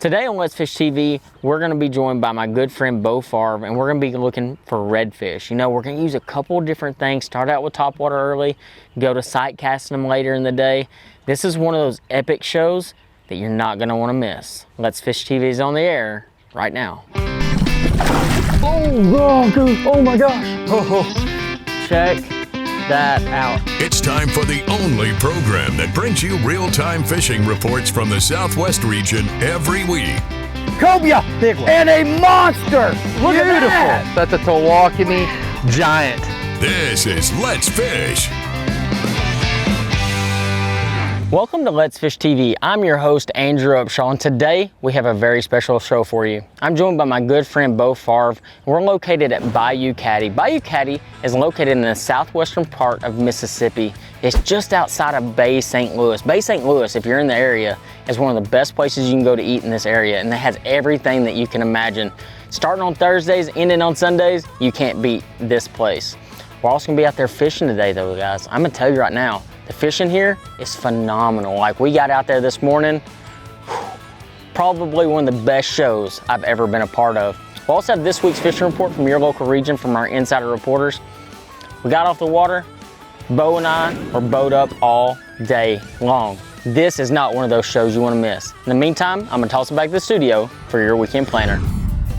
Today on Let's Fish TV, we're going to be joined by my good friend Beau FAVRE, and we're going to be looking for redfish. You know, we're going to use a couple of different things. Start out with topwater early, go to sight casting them later in the day. This is one of those epic shows that you're not going to want to miss. Let's Fish TV is on the air right now. Oh my gosh. Check that out. It's time for the only program that brings you real-time fishing reports from the Southwest region every week. Cobia, big one, and a monster. Look at that. That's a Tawakoni giant. This is Let's Fish. Welcome to Let's Fish TV. I'm your host, Andrew Upshaw, and today we have a very special show for you. I'm joined by my good friend, Beau FAVRE. We're located at Bayou, Caddy. Bayou, Caddy is located in the southwestern part of Mississippi. It's just outside of Bay, St. Louis. Bay, St. Louis, if you're in the area, is one of the best places you can go to eat in this area, and it has everything that you can imagine. Starting on Thursdays, ending on Sundays, you can't beat this place. We're also gonna be out there fishing today though, guys. I'm gonna tell you right now, the fishing here is phenomenal. Like, we got out there this morning, probably one of the best shows I've ever been a part of. We'll also have this week's fishing report from your local region from our insider reporters. We got off the water, Beau and I were bowed up all day long. This is not one of those shows you wanna miss. In the meantime, I'm gonna toss it back to the studio for your weekend planner.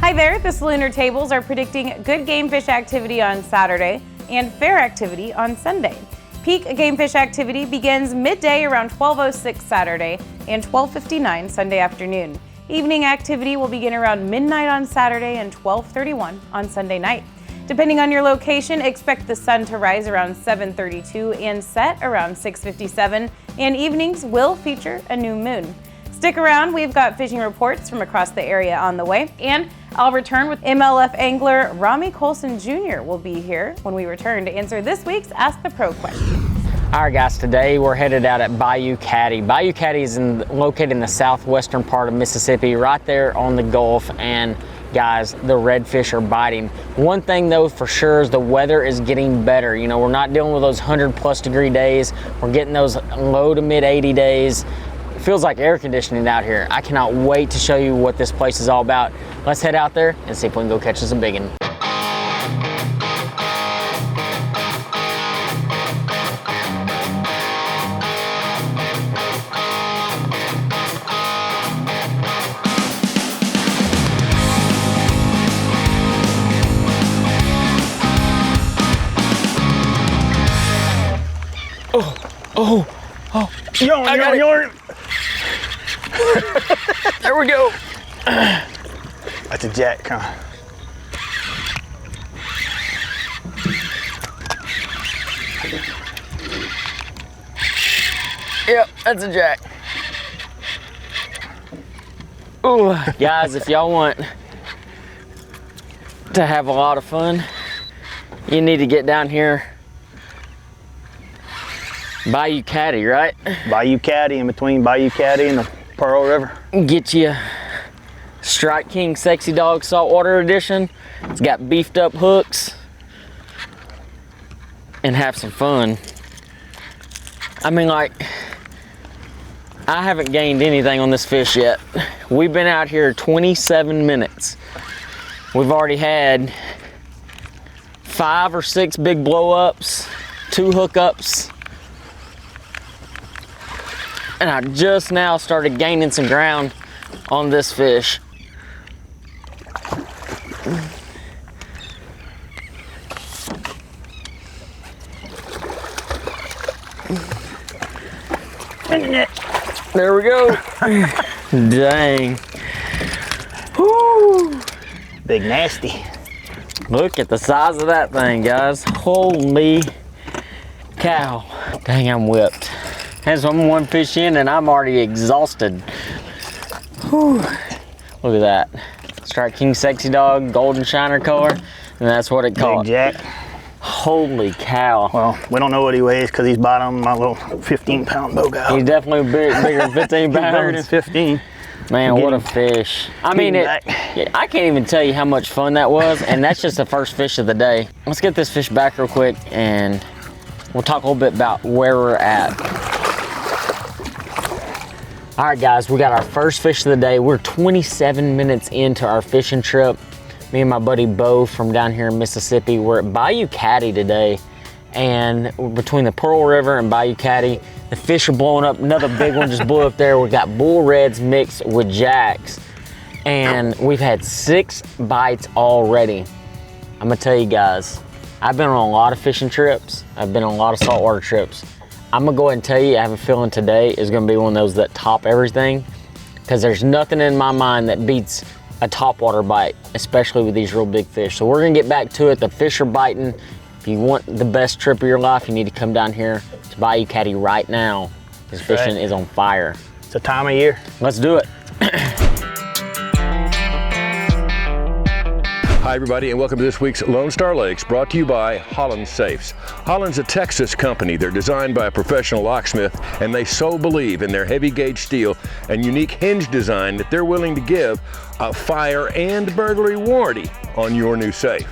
Hi there, the Lunar Tables are predicting good game fish activity on Saturday and fair activity on Sunday. Peak game fish activity begins midday around 12:06 Saturday and 12:59 Sunday afternoon. Evening activity will begin around midnight on Saturday and 12:31 on Sunday night. Depending on your location, expect the sun to rise around 7:32 and set around 6:57, and evenings will feature a new moon. Stick around, we've got fishing reports from across the area on the way, and I'll return with MLF angler Rami Colson Jr. will be here when we return to answer this week's Ask the Pro question. All right, guys, today we're headed out at Bayou, Caddy. Bayou, Caddy is located in the southwestern part of Mississippi, right there on the Gulf, and guys, the redfish are biting. One thing though for sure is the weather is getting better. You know, we're not dealing with those 100+ degree days. We're getting those low to mid 80 days. It feels like air conditioning out here. I cannot wait to show you what this place is all about. Let's head out there and see if we can go catch us a big one. Oh. Yarn. There we go. That's a jack, huh? Yep, that's a jack. Ooh, guys, if y'all want to have a lot of fun, you need to get down here. Bayou Caddy, right? Bayou Caddy, in between Bayou Caddy and the Pearl River. Get you Strike King Sexy Dog Saltwater Edition. It's got beefed up hooks. And have some fun. I mean, like, I haven't gained anything on this fish yet. We've been out here 27 minutes. We've already had 5 or 6 big blow-ups, 2 hookups. And I just now started gaining some ground on this fish. There we go. Dang. Woo. Big nasty. Look at the size of that thing, guys. Holy cow. Dang, I'm whipped. And so I'm one fish in and I'm already exhausted. Whew. Look at that. Strike King Sexy Dog, golden shiner color, and that's what it caught. Big jack. Holy cow. Well, we don't know what he weighs because he's bottom my little 15-pound bow guy. He's definitely bigger than 15 pounds. He's bigger than 15. Man, what a fish. I mean, I can't even tell you how much fun that was, and that's just the first fish of the day. Let's get this fish back real quick and we'll talk a little bit about where we're at. All right, guys, we got our first fish of the day. We're 27 minutes into our fishing trip. Me and my buddy Bo from down here in Mississippi, we're at Bayou Caddy today. And between the Pearl River and Bayou Caddy, the fish are blowing up. Another big one just blew up there. We got bull reds mixed with jacks. And we've had 6 bites already. I'm gonna tell you guys, I've been on a lot of fishing trips. I've been on a lot of saltwater trips. I'm gonna go ahead and tell you, I have a feeling today is gonna be one of those that top everything, because there's nothing in my mind that beats a topwater bite, especially with these real big fish. So we're gonna get back to it. The fish are biting. If you want the best trip of your life, you need to come down here to Bayou Caddy right now, because fishing is on fire. It's the time of year. Let's do it. Hi everybody, and welcome to this week's Lone Star Lakes, brought to you by Holland Safes. Holland's a Texas company. They're designed by a professional locksmith, and they so believe in their heavy gauge steel and unique hinge design that they're willing to give a fire and burglary warranty on your new safe.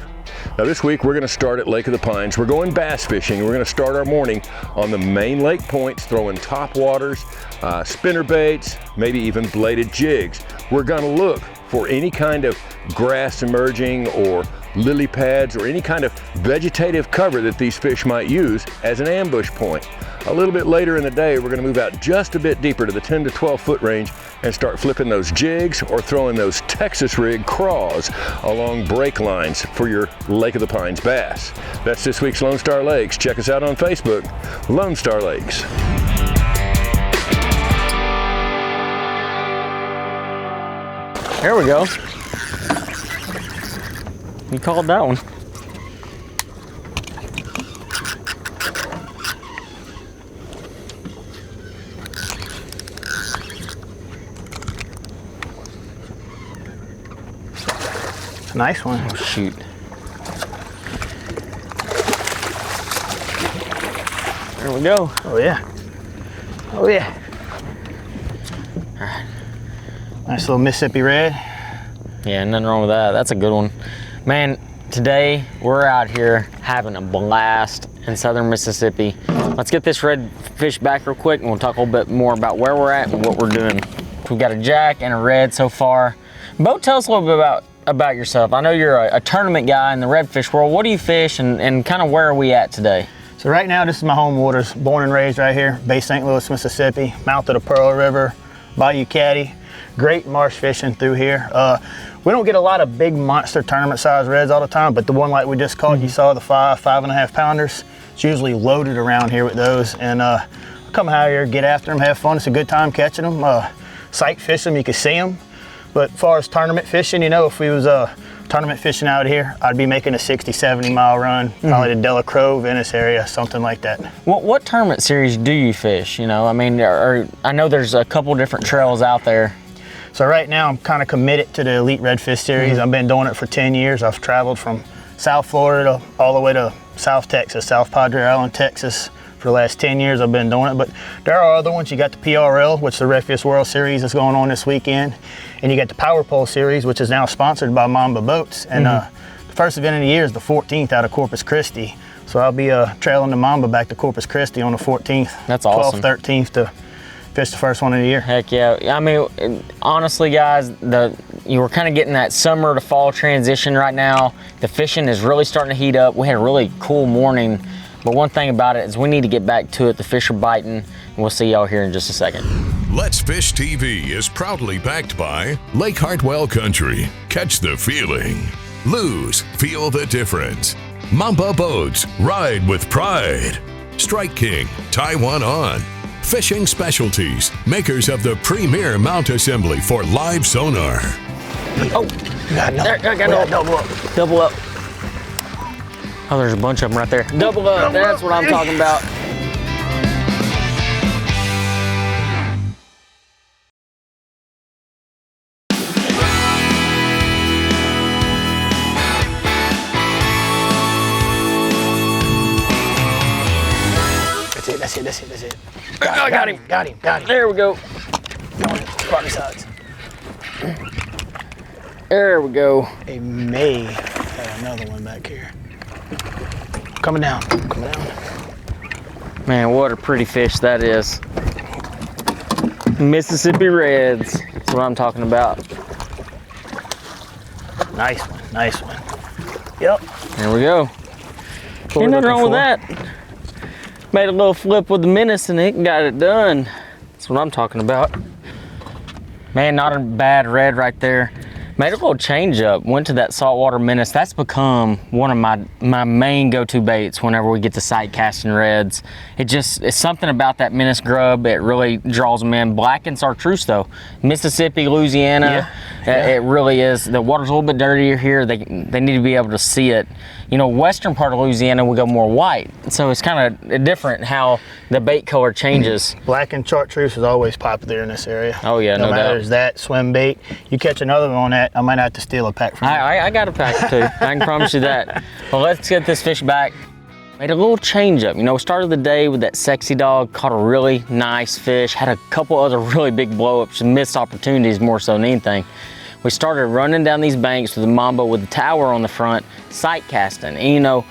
Now this week we're going to start at Lake of the Pines. We're going bass fishing. We're going to start our morning on the main lake points, throwing top waters, spinner baits, maybe even bladed jigs. We're going to look for any kind of grass emerging or lily pads or any kind of vegetative cover that these fish might use as an ambush point. A little bit later in the day, we're going to move out just a bit deeper to the 10 to 12 foot range and start flipping those jigs or throwing those Texas rig craws along break lines for your Lake of the Pines bass. That's this week's Lone Star Lakes. Check us out on Facebook, Lone Star Lakes. There we go. You called that one. It's a nice one. Oh, shoot. There we go. Oh yeah. Oh yeah. All right. Nice little Mississippi red. Yeah, nothing wrong with that. That's a good one. Man, today we're out here having a blast in southern Mississippi. Let's get this redfish back real quick and we'll talk a little bit more about where we're at and what we're doing. We've got a jack and a red so far. Bo, tell us a little bit about yourself. I know you're a tournament guy in the redfish world. What do you fish and kind of where are we at today? So right now, this is my home waters. Born and raised right here, Bay St. Louis, Mississippi, mouth of the Pearl River, Bayou Caddy. Great marsh fishing through here. We don't get a lot of big monster tournament size reds all the time, but the one like we just caught, you saw the 5.5 pounders. It's usually loaded around here with those. And come out here, get after them, have fun. It's a good time catching them. Sight fish them, you can see them. But as far as tournament fishing, you know, if we was tournament fishing out here, I'd be making a 60, 70 mile run, probably to Dela Crow, Venice area, something like that. What tournament series do you fish? You know, I mean, I know there's a couple different trails out there. So right now I'm kind of committed to the Elite Redfish Series. I've been doing it for 10 years. I've traveled from South Florida all the way to South Texas, South Padre Island, Texas. For the last 10 years I've been doing it, but there are other ones. You got the PRL, which is the Redfish World Series is going on this weekend. And you got the Power Pole Series, which is now sponsored by Mamba Boats. And the first event of the year is the 14th out of Corpus Christi. So I'll be trailing the Mamba back to Corpus Christi on the 14th. That's awesome. 12th, 13th to fish the first one of the year. Heck yeah. I mean, honestly, guys, you were kind of getting that summer to fall transition right now. The fishing is really starting to heat up. We had a really cool morning, but one thing about it is we need to get back to it. The fish are biting, and we'll see y'all here in just a second. Let's Fish TV is proudly backed by Lake Hartwell Country. Catch the feeling. Lose, feel the difference. Mamba Boats, ride with pride. Strike King, tie one on. Fishing Specialties, makers of the premier mount assembly for live sonar. Oh, there, I got double up. Double up. Oh, there's a bunch of them right there. Double up, that's what I'm talking about. That's it. I got him. Got him. There we go. Body sides. There we go. They may have another one back here. Coming down. Man, what a pretty fish that is. Mississippi Reds. That's what I'm talking about. Nice one, nice one. Yep. There we go. Ain't nothing wrong with that. Made a little flip with the Menace and it got it done. That's what I'm talking about. Man, not a bad red right there. Made a little change up, went to that saltwater Menace. That's become one of my main go-to baits whenever we get to sight casting reds. It's something about that Menace grub. It really draws them in. Black and chartreuse though. Mississippi, Louisiana, it really is. The water's a little bit dirtier here. They need to be able to see it. You know, western part of Louisiana, we go more white. So it's kind of different how the bait color changes. Black and chartreuse is always popular in this area. Oh yeah, no doubt. No matter is that swim bait. You catch another one on that, I might have to steal a pack from you. I got a pack too. I can promise you that. Well, let's get this fish back. Made a little change up. You know, started the day with that sexy dog, caught a really nice fish, had a couple other really big blow-ups, missed opportunities more so than anything. We started running down these banks with the Mambo with the tower on the front, sight casting. And you know,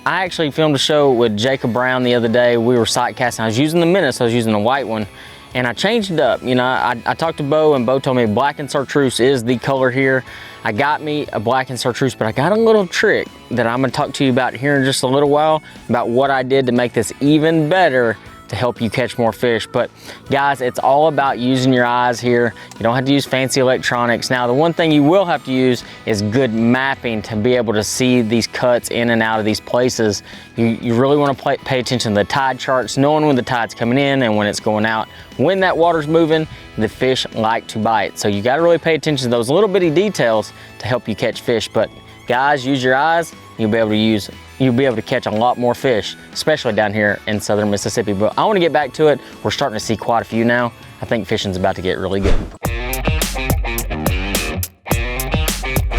I actually filmed a show with Jacob Brown the other day. We were sight casting. I was using the Menace, I was using the white one. And I changed it up. You know, I talked to Bo and Bo told me black and chartreuse is the color here. I got me a black and chartreuse, but I got a little trick that I'm gonna talk to you about here in just a little while about what I did to make this even better to help you catch more fish. But guys, it's all about using your eyes here. You don't have to use fancy electronics. Now, the one thing you will have to use is good mapping to be able to see these cuts in and out of these places. You really want to pay attention to the tide charts, knowing when the tide's coming in and when it's going out. When that water's moving, the fish like to bite. So you got to really pay attention to those little bitty details to help you catch fish. But guys, use your eyes. You'll be able to catch a lot more fish, especially down here in southern Mississippi. But I want to get back to it. We're starting to see quite a few now. I think fishing's about to get really good.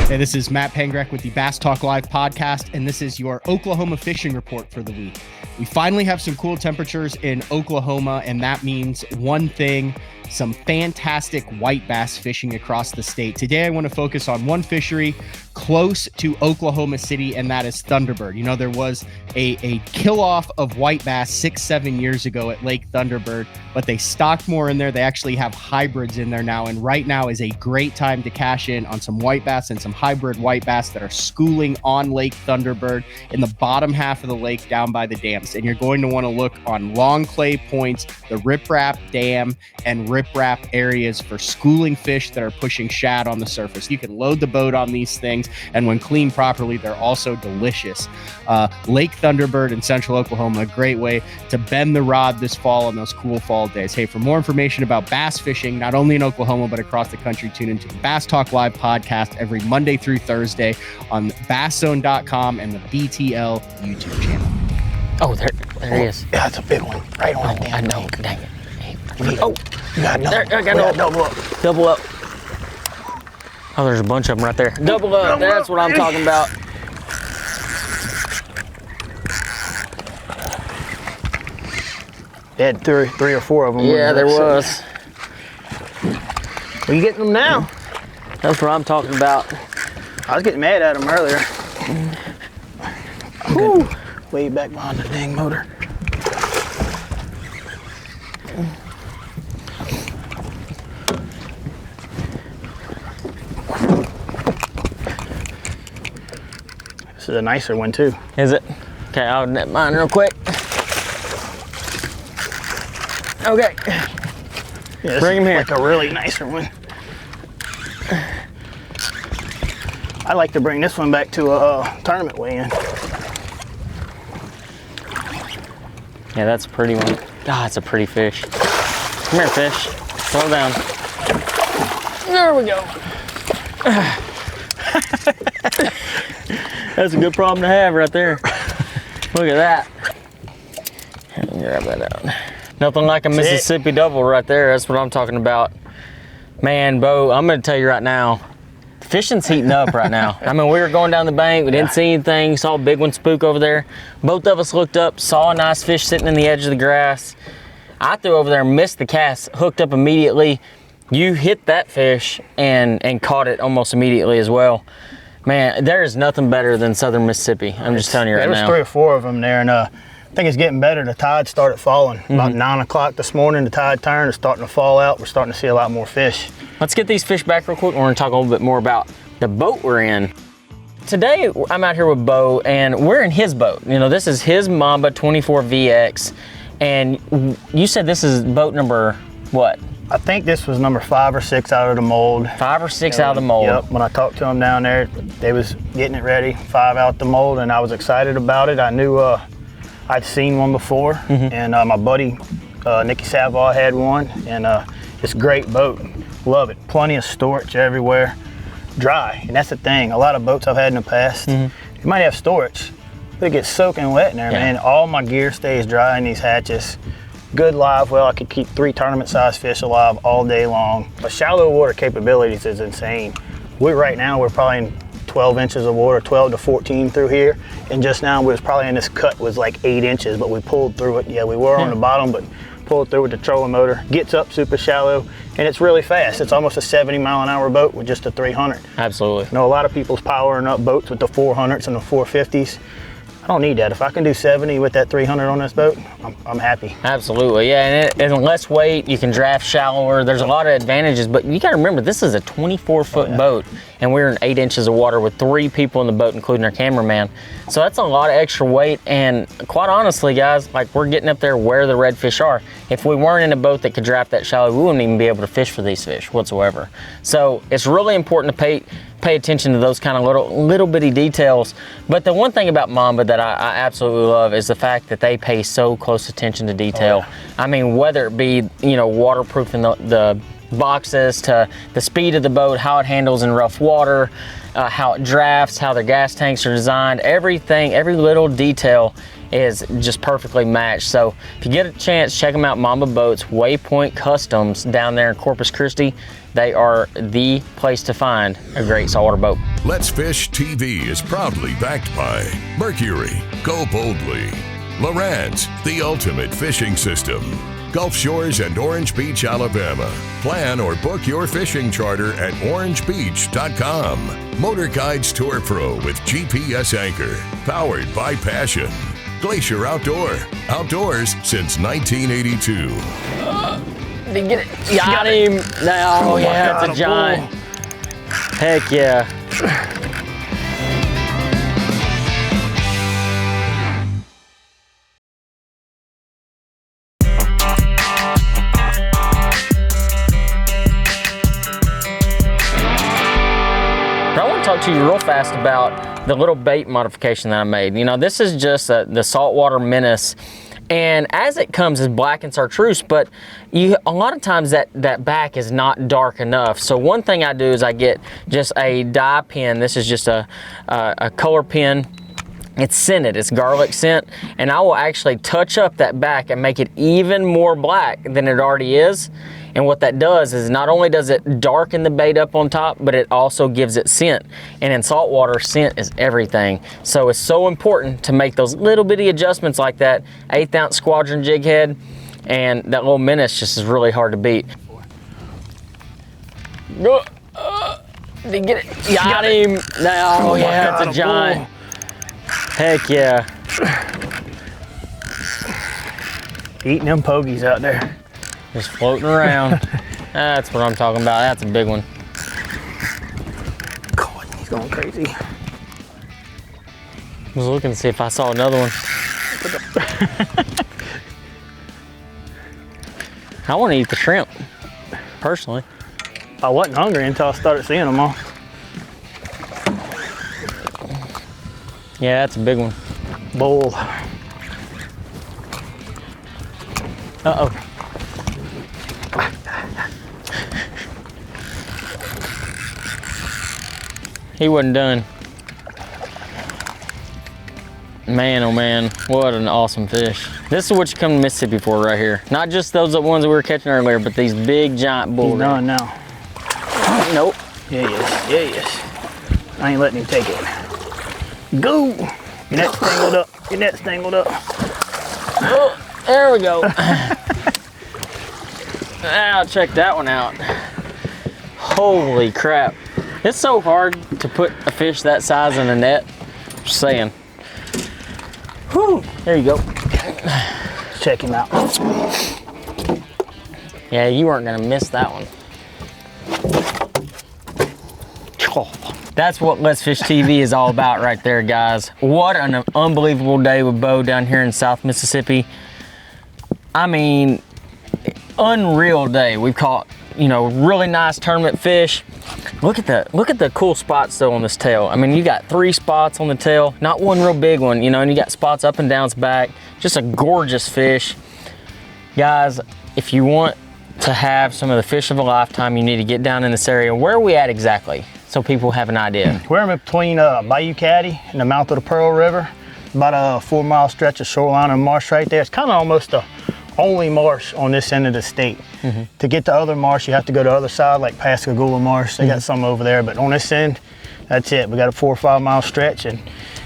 Hey, this is Matt Pangrek with the Bass Talk Live podcast, and this is your Oklahoma fishing report for the week. We finally have some cool temperatures in Oklahoma, and that means one thing: some fantastic white bass fishing across the state. Today, I want to focus on one fishery close to Oklahoma City, and that is Thunderbird. You know, there was a kill-off of white bass 6-7 years ago at Lake Thunderbird, but they stocked more in there. They actually have hybrids in there now, and right now is a great time to cash in on some white bass and some hybrid white bass that are schooling on Lake Thunderbird in the bottom half of the lake down by the dams. And you're going to want to look on long clay points, the riprap dam and riprap areas for schooling fish that are pushing shad on the surface. You can load the boat on these things, and when cleaned properly, they're also delicious. Lake Thunderbird in central Oklahoma, a great way to bend the rod this fall on those cool fall days. Hey, for more information about bass fishing, not only in Oklahoma, but across the country, tune into the Bass Talk Live podcast every Monday through Thursday on BassZone.com and the BTL YouTube channel. Oh, there he is. Yeah, that's a big one. Right on the I damn know, thing. dang it. Oh, you got There, I got double up. Double up. Oh, there's a bunch of them right there. Double up, that's what I'm talking about. They had three or four of them. Yeah, there was. Are you getting them now? That's what I'm talking about. I was getting mad at them earlier. Whew. Way back behind the dang motor. This is a nicer one too. Is it? Okay, I'll net mine real quick. Okay. Yeah, Bring him here. Like a really nicer one. I like to bring this one back to a tournament weigh-in. Yeah, that's a pretty one. God, it's a pretty fish. Come here, fish. Slow down. There we go. That's a good problem to have right there. Look at that. Grab that out. Nothing like a Mississippi double right there. That's what I'm talking about. Man, Bo, I'm gonna tell you right now, fishing's heating up right now. I mean, we were going down the bank, we didn't see anything, saw a big one spook over there. Both of us looked up, saw a nice fish sitting in the edge of the grass. I threw over there and missed the cast, hooked up immediately. You hit that fish and caught it almost immediately as well. Man, there is nothing better than southern Mississippi. I'm just telling you right now. There was 3 or 4 of them there, and think it's getting better. The tide started falling. About 9 o'clock this morning, the tide turned. It's starting to fall out. We're starting to see a lot more fish. Let's get these fish back real quick. We're gonna talk a little bit more about the boat we're in. Today, I'm out here with Bo, and we're in his boat. You know, this is his Mamba 24 VX, and you said this is boat number what? I think this was number 5 or 6 out of the mold. 5 or 6 out of the mold. Yep, when I talked to them down there, they was getting it ready, 5 out the mold, and I was excited about it. I knew I'd seen one before, and my buddy, Nicky Savoy had one, and it's a great boat. Love it. Plenty of storage everywhere. Dry, and that's the thing. A lot of boats I've had in the past, you might have storage, but it gets soaking wet in there, man. All my gear stays dry in these hatches. Good live well. I could keep 3 tournament size fish alive all day long. The shallow water capabilities is insane. Right now we're probably in 12 inches of water, 12 to 14 through here, and just now we was probably in this cut was like 8 inches, but we pulled through it. Yeah, we were on the bottom, but pulled through with the trolling motor. Gets up super shallow, and it's really fast. It's almost a 70-mile-an-hour boat with just a 300. Absolutely. I know a lot of people's powering up boats with the 400s and the 450s. I don't need that. If I can do 70 with that 300 on this boat, I'm happy. Absolutely, yeah, and less weight, you can draft shallower. There's a lot of advantages, but you gotta remember, this is a 24-foot boat, and we're in 8 inches of water with 3 people in the boat, including our cameraman. So that's a lot of extra weight, and quite honestly, guys, like, we're getting up there where the redfish are. If we weren't in a boat that could draft that shallow, we wouldn't even be able to fish for these fish whatsoever. So it's really important to pay attention to those kind of little bitty details. But the one thing about Mamba that I absolutely love is the fact that they pay so close attention to detail. I mean, whether it be, you know, waterproofing the boxes, to the speed of the boat, how it handles in rough water, how it drafts, how their gas tanks are designed, everything, every little detail is just perfectly matched. So if you get a chance, check them out. Mamba Boats, Waypoint Customs down there in Corpus Christi. They are the place to find a great saltwater boat. Let's Fish TV is proudly backed by Mercury, Go Boldly, Lowrance, the ultimate fishing system, Gulf Shores and Orange Beach, Alabama. Plan or book your fishing charter at orangebeach.com. Motor Guides Tour Pro with GPS anchor, powered by Passion. Glacier Outdoors since 1982. Did you get it? Got him. No, oh yeah, it's a giant. Heck yeah. I want to talk to you real fast about the little bait modification that I made. You know, this is just the saltwater menace. And as it comes as black and chartreuse, but a lot of times that back is not dark enough. So one thing I do is I get just a dye pen. This is just a color pen. It's scented, it's garlic scent, and I will actually touch up that back and make it even more black than it already is. And what that does is not only does it darken the bait up on top, but it also gives it scent. And in saltwater, scent is everything. So it's so important to make those little bitty adjustments like that. 1/8 ounce squadron jig head, and that little menace just is really hard to beat. Did you get it? Got him. No, oh yeah, it's a giant. Heck yeah. Eating them pogies out there. Just floating around. That's what I'm talking about. That's a big one. God, he's going crazy. I was looking to see if I saw another one. I want to eat the shrimp, personally. I wasn't hungry until I started seeing them all. Yeah, that's a big one. Bull. Uh-oh. He wasn't done. Man, oh man, what an awesome fish. This is what you come to Mississippi for right here. Not just those ones that we were catching earlier, but these big giant bull. He's done now. Nope. Yeah, he is. Yeah, he is. I ain't letting him take it. Go! Your net's tangled up. Your net's tangled up. Oh, there we go. Now check that one out. Holy crap. It's so hard to put a fish that size in a net. Just saying. Whew, there you go. Check him out. Yeah, you weren't gonna miss that one. That's what Let's Fish TV is all about right there, guys. What an unbelievable day with Bo down here in South Mississippi. I mean, unreal day. We've caught, you know, really nice tournament fish. Look at the cool spots though on this tail. I mean, you got 3 spots on the tail, not one real big one, you know, and you got spots up and down its back. Just a gorgeous fish. Guys, if you want to have some of the fish of a lifetime, you need to get down in this area. Where are we at exactly? So people have an idea. We're in between Bayou Caddy and the mouth of the Pearl River. About a 4-mile stretch of shoreline and marsh right there. It's kind of almost the only marsh on this end of the state. To get to other marsh, you have to go to the other side, like Pascagoula Marsh. They got some over there, but on this end, that's it. We got a 4 or 5 mile stretch, and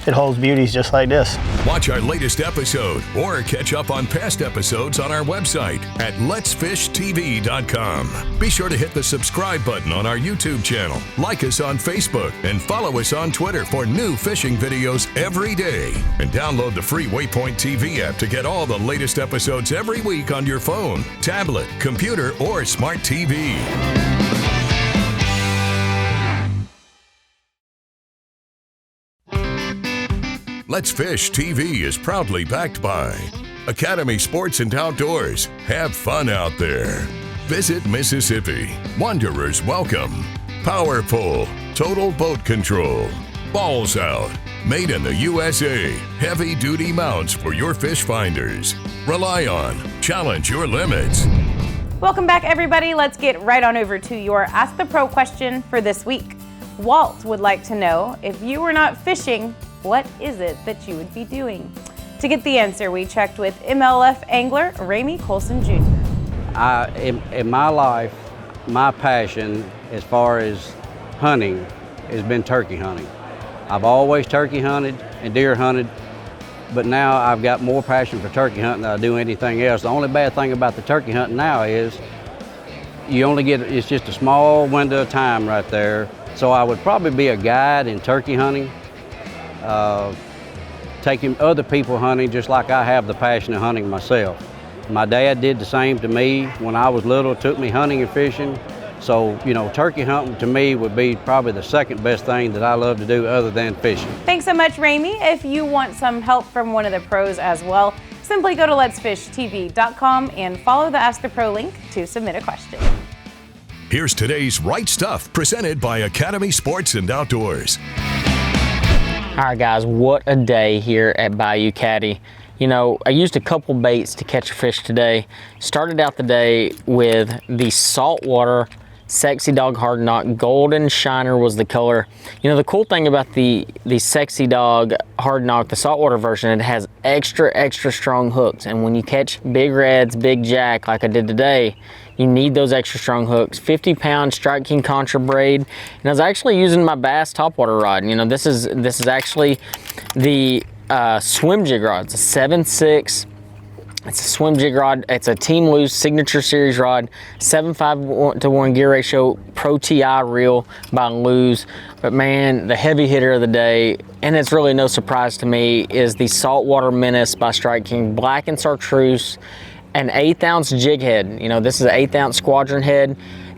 it holds beauties just like this. Watch our latest episode or catch up on past episodes on our website at letsfishtv.com. Be sure to hit the subscribe button on our YouTube channel, like us on Facebook, and follow us on Twitter for new fishing videos every day. And download the free Waypoint TV app to get all the latest episodes every week on your phone, tablet, computer, or smart TV. Let's Fish TV is proudly backed by Academy Sports and Outdoors. Have fun out there. Visit Mississippi. Wanderers welcome. Powerful. Total boat control. Balls Out. Made in the USA. Heavy duty mounts for your fish finders. Rely on. Challenge your limits. Welcome back, everybody. Let's get right on over to your Ask the Pro question for this week. Walt would like to know, if you were not fishing, what is it that you would be doing? To get the answer, we checked with MLF angler Ramey Colson Jr. In my life, my passion as far as hunting has been turkey hunting. I've always turkey hunted and deer hunted, but now I've got more passion for turkey hunting than I do anything else. The only bad thing about the turkey hunting now is you only get, it's just a small window of time right there. So I would probably be a guide in turkey hunting, taking other people hunting just like I have the passion of hunting myself. My dad did the same to me when I was little, took me hunting and fishing. So, you know, turkey hunting to me would be probably the second best thing that I love to do other than fishing. Thanks so much, Ramey. If you want some help from one of the pros as well, simply go to letsfishtv.com and follow the Ask the Pro link to submit a question. Here's today's Right Stuff, presented by Academy Sports and Outdoors. All right, guys, what a day here at Bayou Caddy. You know, I used a couple baits to catch a fish today. Started out the day with the saltwater Sexy Dog Hard Knock. Golden Shiner was the color. You know, the cool thing about the Sexy Dog Hard Knock, the saltwater version, it has extra strong hooks. And when you catch big reds, big jack like I did today, you need those extra strong hooks. 50-pound Strike King Contra braid. And I was actually using my Bass topwater rod. You know, this is actually the swim jig rod. It's a 7.6. It's a swim jig rod. It's a Team Loose Signature Series rod, 7.5-to-1 gear ratio, Pro TI reel by Lose. But man, the heavy hitter of the day, and it's really no surprise to me, is the Saltwater Menace by Strike King, black and chartreuse, an 1/8 ounce jig head. You know, this is an 1/8 ounce squadron head,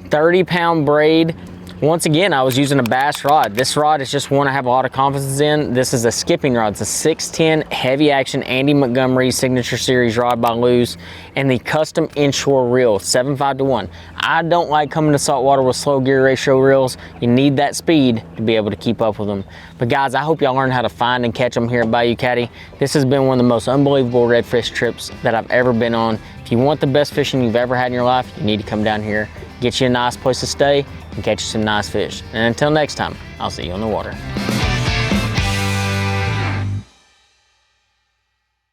30-pound braid. Once again, I was using a Bass rod. This rod is just one I have a lot of confidence in. This is a skipping rod. It's a 610 heavy action Andy Montgomery Signature Series rod by Lose, and the custom inshore reel, 7.5-to-1. I don't like coming to saltwater with slow gear ratio reels. You need that speed to be able to keep up with them. But guys, I hope y'all learn how to find and catch them here at Bayou Caddy. This has been one of the most unbelievable redfish trips that I've ever been on. If you want the best fishing you've ever had in your life, you need to come down here, get you a nice place to stay, and catch you some nice fish. And until next time, I'll see you on the water.